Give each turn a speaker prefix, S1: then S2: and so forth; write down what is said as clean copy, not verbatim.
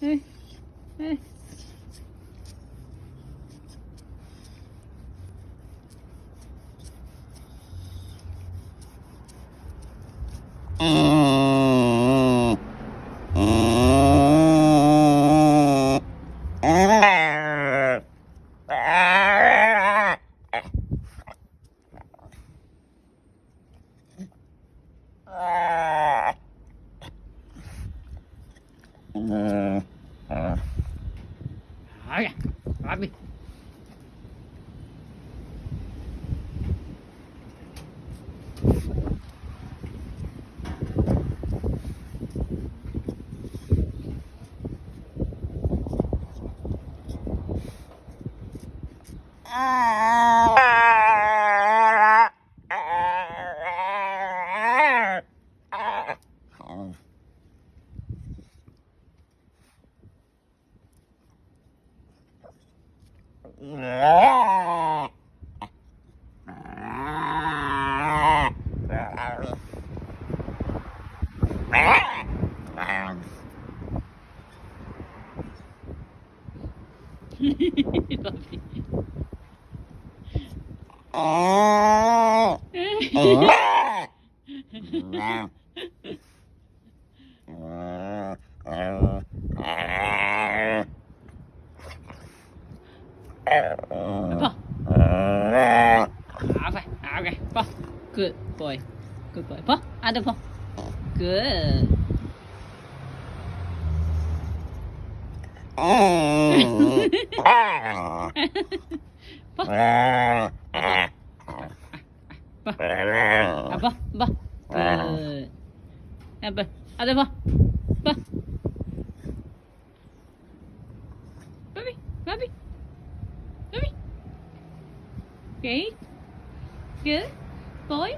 S1: Hey, hey. Rồi, làm đi. Apa? Apa? Okay, pa. Good boy. Good boy. Pa, ada pa. Good. Pa. Pa. Apa? Pa. Good. Apa? Ada pa. Pa. Baby. Baby. Baby. Okay. Good boy.